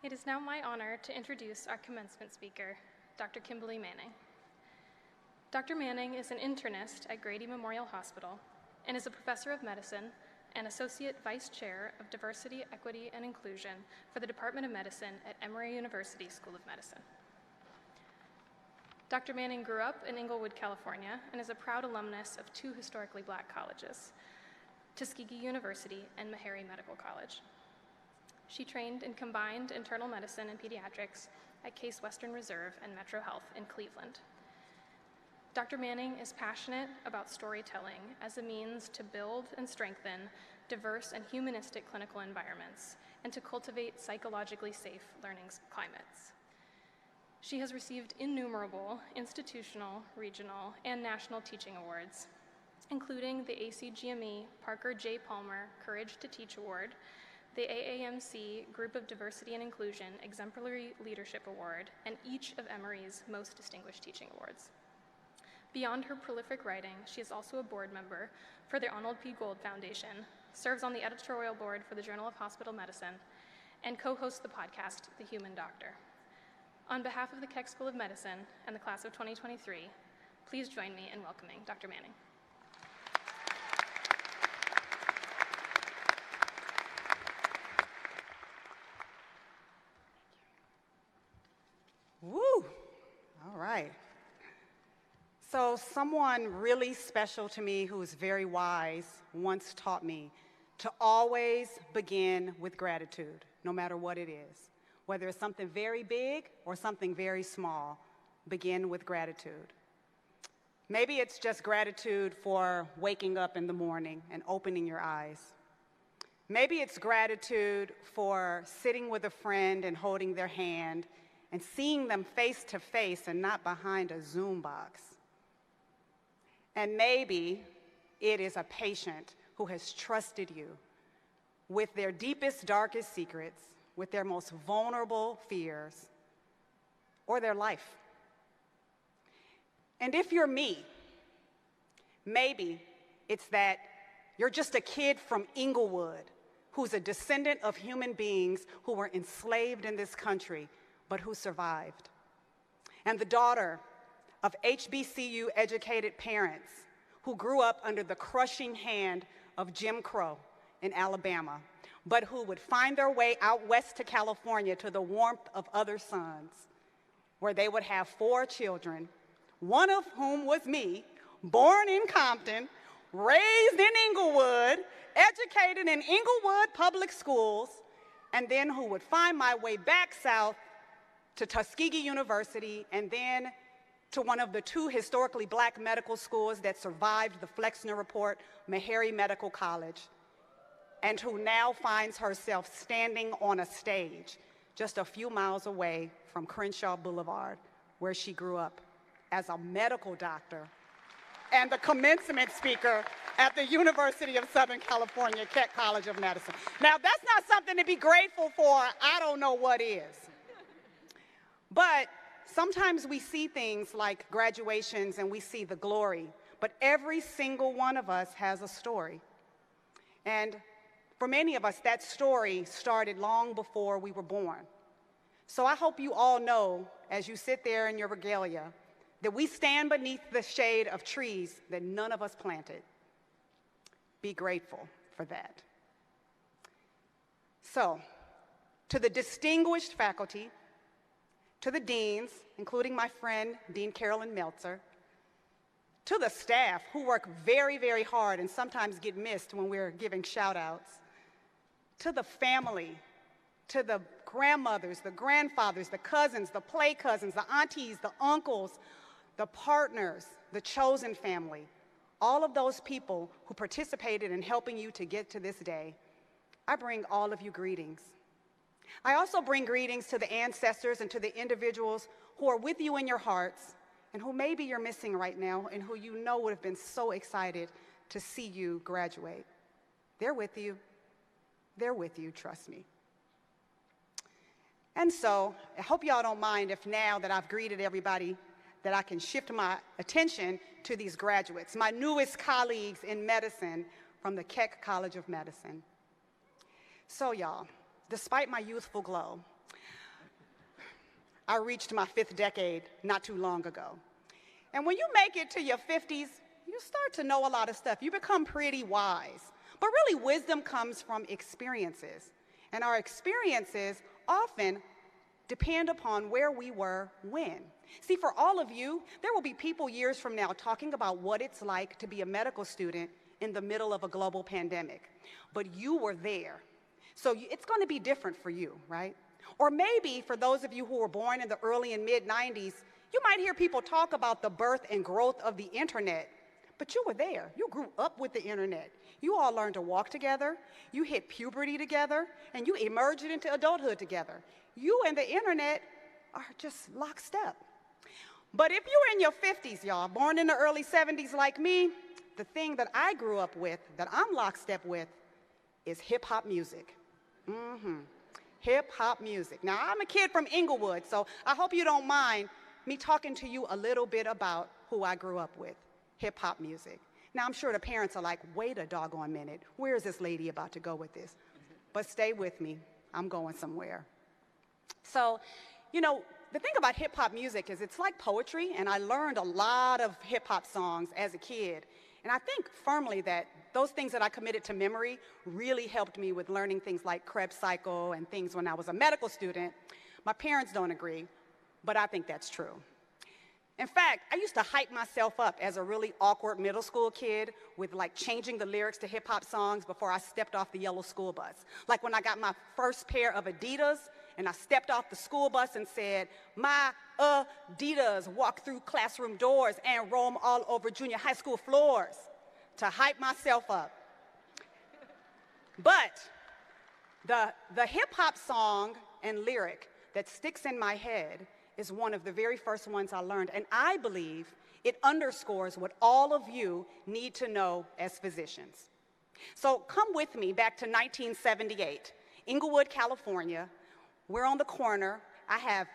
It is now my honor to introduce our commencement speaker, Dr. Kimberly Manning. Dr. Manning is an internist at Grady Memorial Hospital and is a professor of medicine and associate vice chair of diversity, equity, and inclusion for the Department of Medicine at Emory University School of Medicine. Dr. Manning grew up in Inglewood, California, and is a proud alumnus of two historically Black colleges, Tuskegee University and Meharry Medical College. She trained in combined internal medicine and pediatrics at Case Western Reserve and Metro Health in Cleveland. Dr. Manning is passionate about storytelling as a means to build and strengthen diverse and humanistic clinical environments and to cultivate psychologically safe learning climates. She has received innumerable institutional, regional, and national teaching awards, including the ACGME Parker J. Palmer Courage to Teach Award, the AAMC Group of Diversity and Inclusion Exemplary Leadership Award, and each of Emory's Most Distinguished Teaching Awards. Beyond her prolific writing, she is also a board member for the Arnold P. Gold Foundation, serves on the editorial board for the Journal of Hospital Medicine, and co-hosts the podcast, The Human Doctor. On behalf of the Keck School of Medicine and the class of 2023, please join me in welcoming Dr. Manning. Woo! All right. So someone really special to me who is very wise once taught me to always begin with gratitude, no matter what it is. Whether it's something very big or something very small, begin with gratitude. Maybe it's just gratitude for waking up in the morning and opening your eyes. Maybe it's gratitude for sitting with a friend and holding their hand and seeing them face to face and not behind a Zoom box. And maybe it is a patient who has trusted you with their deepest, darkest secrets, with their most vulnerable fears, or their life. And if you're me, maybe it's that you're just a kid from Inglewood who's a descendant of human beings who were enslaved in this country, but who survived. And the daughter of HBCU-educated parents who grew up under the crushing hand of Jim Crow in Alabama, but who would find their way out west to California to the warmth of other suns, where they would have 4 children, one of whom was me, born in Compton, raised in Inglewood, educated in Inglewood public schools, and then who would find my way back south to Tuskegee University, and then to one of the 2 historically Black medical schools that survived the Flexner Report, Meharry Medical College, and who now finds herself standing on a stage just a few miles away from Crenshaw Boulevard, where she grew up as a medical doctor and the commencement speaker at the University of Southern California, Keck College of Medicine. Now, that's not something to be grateful for. I don't know what is. But sometimes we see things like graduations and we see the glory, but every single one of us has a story. And for many of us, that story started long before we were born. So I hope you all know, as you sit there in your regalia, that we stand beneath the shade of trees that none of us planted. Be grateful for that. So, to the distinguished faculty, to the deans, including my friend, Dean Carolyn Meltzer, to the staff who work very, very hard and sometimes get missed when we're giving shout-outs, to the family, to the grandmothers, the grandfathers, the cousins, the play cousins, the aunties, the uncles, the partners, the chosen family, all of those people who participated in helping you to get to this day, I bring all of you greetings. I also bring greetings to the ancestors and to the individuals who are with you in your hearts and who maybe you're missing right now and who you know would have been so excited to see you graduate. They're with you. They're with you, trust me. And so, I hope y'all don't mind if now that I've greeted everybody, that I can shift my attention to these graduates, my newest colleagues in medicine from the Keck College of Medicine. So y'all, despite my youthful glow, I reached my 5th decade not too long ago. And when you make it to your 50s, you start to know a lot of stuff. You become pretty wise. But really, wisdom comes from experiences. And our experiences often depend upon where we were when. See, for all of you, there will be people years from now talking about what it's like to be a medical student in the middle of a global pandemic. But you were there. So it's going to be different for you, right? Or maybe for those of you who were born in the early and mid-90s, you might hear people talk about the birth and growth of the internet, but you were there. You grew up with the internet. You all learned to walk together, you hit puberty together, and you emerged into adulthood together. You and the internet are just lockstep. But if you're in your 50s, y'all, born in the early 70s like me, the thing that I grew up with, that I'm lockstep with, is hip-hop music. Hip-hop music. Now, I'm a kid from Inglewood, so I hope you don't mind me talking to you a little bit about who I grew up with, hip-hop music. Now, I'm sure the parents are like, wait a doggone minute, where is this lady about to go with this? But stay with me, I'm going somewhere. So, you know, the thing about hip-hop music is it's like poetry, and I learned a lot of hip-hop songs as a kid. And I think firmly that those things that I committed to memory really helped me with learning things like Krebs cycle and things when I was a medical student. My parents don't agree, but I think that's true. In fact, I used to hype myself up as a really awkward middle school kid with like changing the lyrics to hip-hop songs before I stepped off the yellow school bus. Like when I got my first pair of Adidas and I stepped off the school bus and said, my Adidas walk through classroom doors and roam all over junior high school floors, to hype myself up. But the hip-hop song and lyric that sticks in my head is one of the very first ones I learned, and I believe it underscores what all of you need to know as physicians. So come with me back to 1978, Inglewood, California. We're on the corner. I have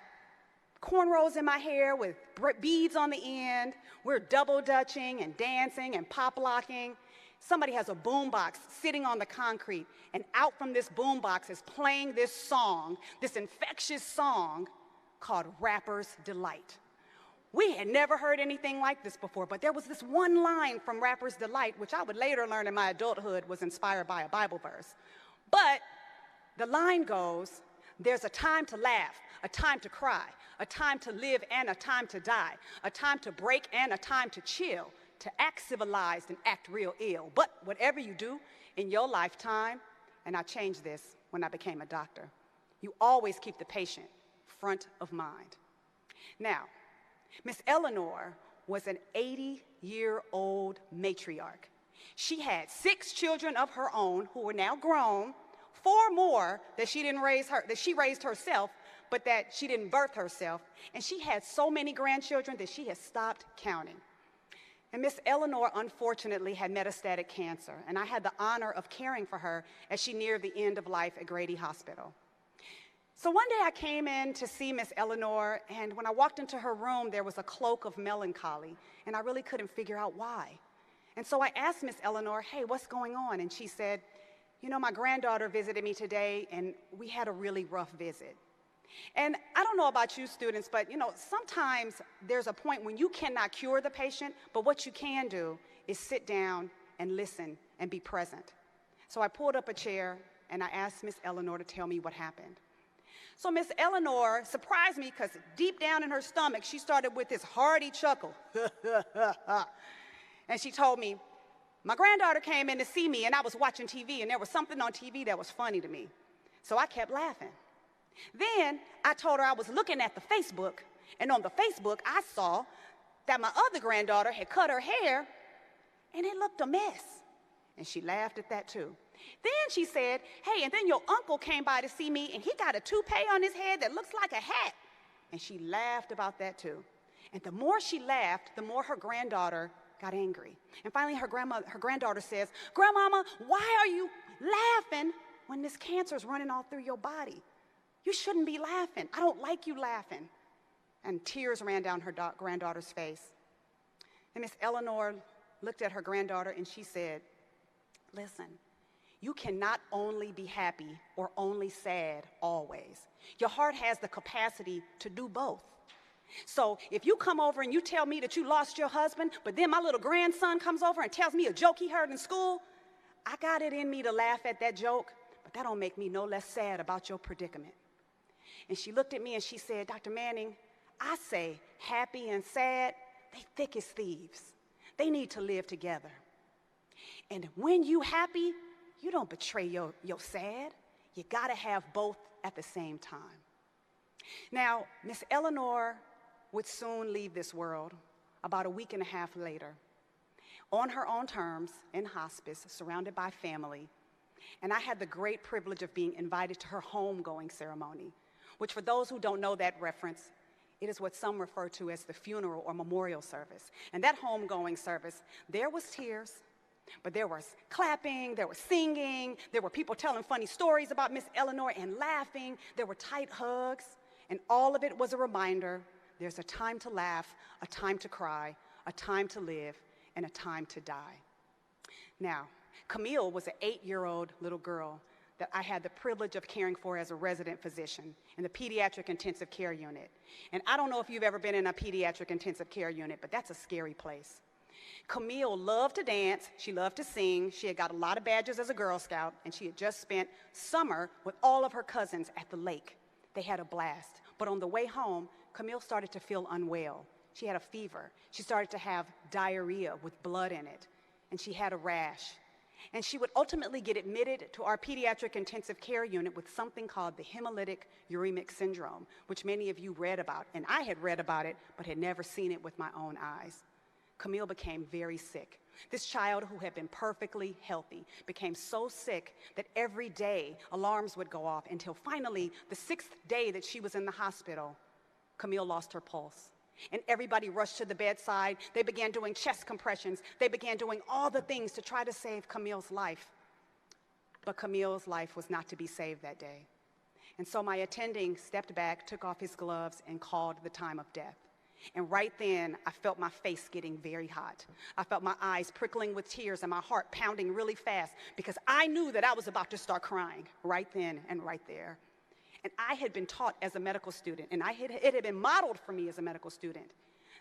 cornrows in my hair with beads on the end. We're double dutching and dancing and pop locking. Somebody has a boombox sitting on the concrete, and out from this boombox is playing this song, this infectious song called Rapper's Delight. We had never heard anything like this before, but there was this one line from Rapper's Delight, which I would later learn in my adulthood was inspired by a Bible verse. But the line goes, there's a time to laugh, a time to cry, a time to live and a time to die, a time to break and a time to chill, to act civilized and act real ill. But whatever you do in your lifetime, and I changed this when I became a doctor, you always keep the patient front of mind. Now, Miss Eleanor was an 80-year-old matriarch. She had 6 children of her own who were now grown, 4 more that she raised herself, but that she didn't birth herself. And she had so many grandchildren that she had stopped counting. And Miss Eleanor, unfortunately, had metastatic cancer, and I had the honor of caring for her as she neared the end of life at Grady Hospital. So one day I came in to see Miss Eleanor, and when I walked into her room, there was a cloak of melancholy, and I really couldn't figure out why. And so I asked Miss Eleanor, hey, what's going on? And she said, you know, my granddaughter visited me today, and we had a really rough visit. And I don't know about you students, but you know, sometimes there's a point when you cannot cure the patient, but what you can do is sit down and listen and be present. So I pulled up a chair, and I asked Miss Eleanor to tell me what happened. So Miss Eleanor surprised me because deep down in her stomach, she started with this hearty chuckle. And she told me, my granddaughter came in to see me, and I was watching TV, and there was something on TV that was funny to me. So I kept laughing. Then I told her I was looking at the Facebook, and on the Facebook, I saw that my other granddaughter had cut her hair, and it looked a mess. And she laughed at that too. Then she said, hey, and then your uncle came by to see me, and he got a toupee on his head that looks like a hat. And she laughed about that too. And the more she laughed, the more her granddaughter got angry. And finally, her granddaughter says, Grandmama, why are you laughing when this cancer is running all through your body? You shouldn't be laughing. I don't like you laughing. And tears ran down her granddaughter's face. And Miss Eleanor looked at her granddaughter, and she said, listen, You cannot only be happy or only sad always. Your heart has the capacity to do both. So if you come over and you tell me that you lost your husband, but then my little grandson comes over and tells me a joke he heard in school, I got it in me to laugh at that joke, but that don't make me no less sad about your predicament. And she looked at me and she said, Dr. Manning, I say happy and sad, they thick as thieves. They need to live together. And when you happy, you don't betray your sad. You gotta have both at the same time. Now, Miss Eleanor would soon leave this world about a week and a half later, on her own terms, in hospice, surrounded by family. And I had the great privilege of being invited to her homegoing ceremony, which for those who don't know that reference, it is what some refer to as the funeral or memorial service. And that homegoing service, there was tears, but there was clapping, there was singing, there were people telling funny stories about Miss Eleanor and laughing, there were tight hugs, and all of it was a reminder there's a time to laugh, a time to cry, a time to live, and a time to die. Now, Camille was an 8-year-old little girl that I had the privilege of caring for as a resident physician in the pediatric intensive care unit. And I don't know if you've ever been in a pediatric intensive care unit, but that's a scary place. Camille loved to dance, she loved to sing, she had got a lot of badges as a Girl Scout, and she had just spent summer with all of her cousins at the lake. They had a blast, but on the way home, Camille started to feel unwell. She had a fever, she started to have diarrhea with blood in it, and she had a rash. And she would ultimately get admitted to our pediatric intensive care unit with something called the hemolytic uremic syndrome, which many of you read about, and I had read about it, but had never seen it with my own eyes. Camille became very sick. This child who had been perfectly healthy became so sick that every day alarms would go off until finally, the 6th day that she was in the hospital, Camille lost her pulse. And everybody rushed to the bedside. They began doing chest compressions. They began doing all the things to try to save Camille's life. But Camille's life was not to be saved that day. And so my attending stepped back, took off his gloves, and called the time of death. And right then, I felt my face getting very hot. I felt my eyes prickling with tears and my heart pounding really fast because I knew that I was about to start crying right then and right there. And I had been taught as a medical student, and it had been modeled for me as a medical student,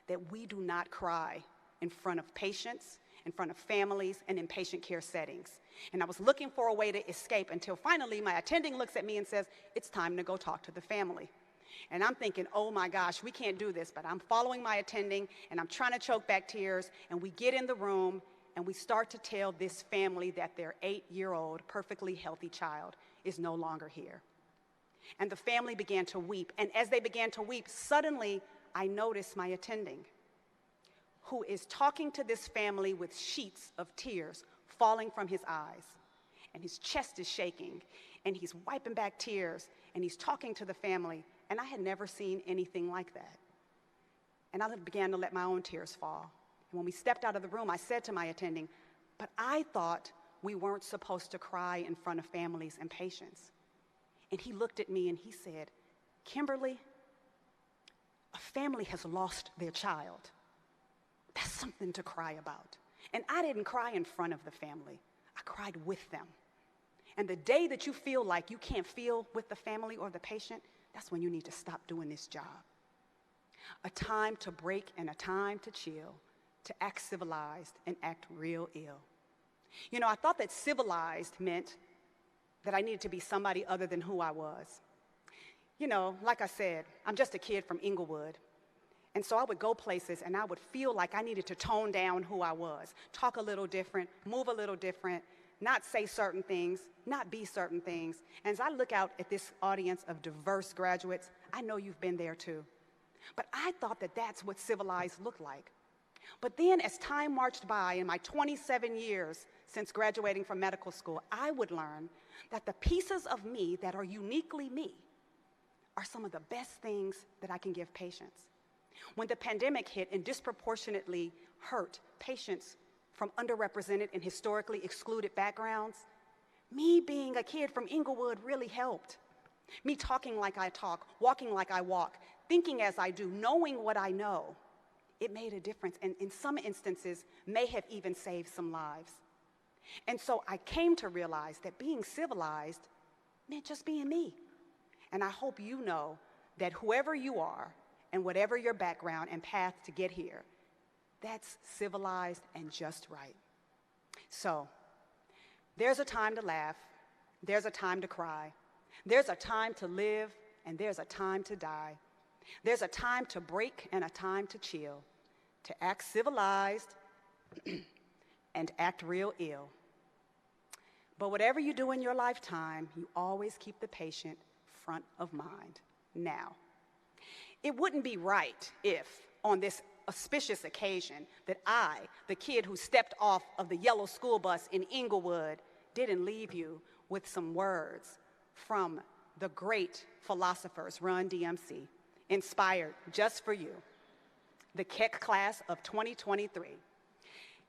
that we do not cry in front of patients, in front of families, and in patient care settings. And I was looking for a way to escape until finally my attending looks at me and says, it's time to go talk to the family. And I'm thinking, oh my gosh, we can't do this, but I'm following my attending, and I'm trying to choke back tears, and we get in the room, and we start to tell this family that their 8-year-old, perfectly healthy child is no longer here. And the family began to weep. And as they began to weep, suddenly I noticed my attending, who is talking to this family with sheets of tears falling from his eyes. And his chest is shaking, and he's wiping back tears, and he's talking to the family. And I had never seen anything like that. And I began to let my own tears fall. And when we stepped out of the room, I said to my attending, but I thought we weren't supposed to cry in front of families and patients. And he looked at me and he said, Kimberly, a family has lost their child. That's something to cry about. And I didn't cry in front of the family. I cried with them. And the day that you feel like you can't feel with the family or the patient, that's when you need to stop doing this job. A time to break and a time to chill, to act civilized and act real ill. You know, I thought that civilized meant that I needed to be somebody other than who I was. You know, like I said, I'm just a kid from Inglewood. And so I would go places and I would feel like I needed to tone down who I was, talk a little different, move a little different, not say certain things, not be certain things. And as I look out at this audience of diverse graduates, I know you've been there too. But I thought that that's what civilized looked like. But then as time marched by in my 27 years since graduating from medical school, I would learn that the pieces of me that are uniquely me are some of the best things that I can give patients. When the pandemic hit and disproportionately hurt patients from underrepresented and historically excluded backgrounds, me being a kid from Inglewood really helped. Me talking like I talk, walking like I walk, thinking as I do, knowing what I know, it made a difference, and in some instances may have even saved some lives. And so I came to realize that being civilized meant just being me. And I hope you know that whoever you are and whatever your background and path to get here, that's civilized and just right. So there's a time to laugh, there's a time to cry, there's a time to live, and there's a time to die. There's a time to break and a time to chill, to act civilized and act real ill. But whatever you do in your lifetime, you always keep the patient front of mind. Now, it wouldn't be right if, on this auspicious occasion, that I, the kid who stepped off of the yellow school bus in Inglewood, didn't leave you with some words from the great philosophers, Run DMC, inspired just for you, the Keck class of 2023.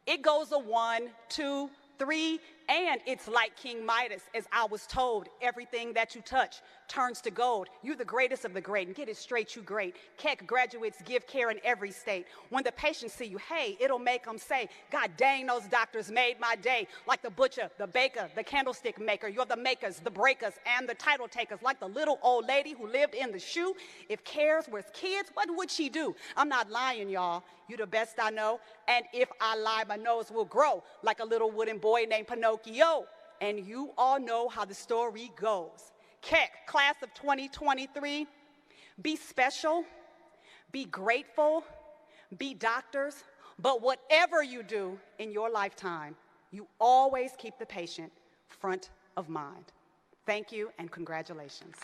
It goes a 1, 2, 3, and it's like King Midas, as I was told, everything that you touch turns to gold. You're the greatest of the great, and get it straight, you great. Keck graduates give care in every state. When the patients see you, hey, it'll make them say, God dang, those doctors made my day. Like the butcher, the baker, the candlestick maker, you're the makers, the breakers, and the title takers. Like the little old lady who lived in the shoe. If cares was kids, what would she do? I'm not lying, y'all. You the best I know, and if I lie, my nose will grow like a little wooden boy named Pinocchio. And you all know how the story goes. Keck, class of 2023, be special, be grateful, be doctors, but whatever you do in your lifetime, you always keep the patient front of mind. Thank you and congratulations.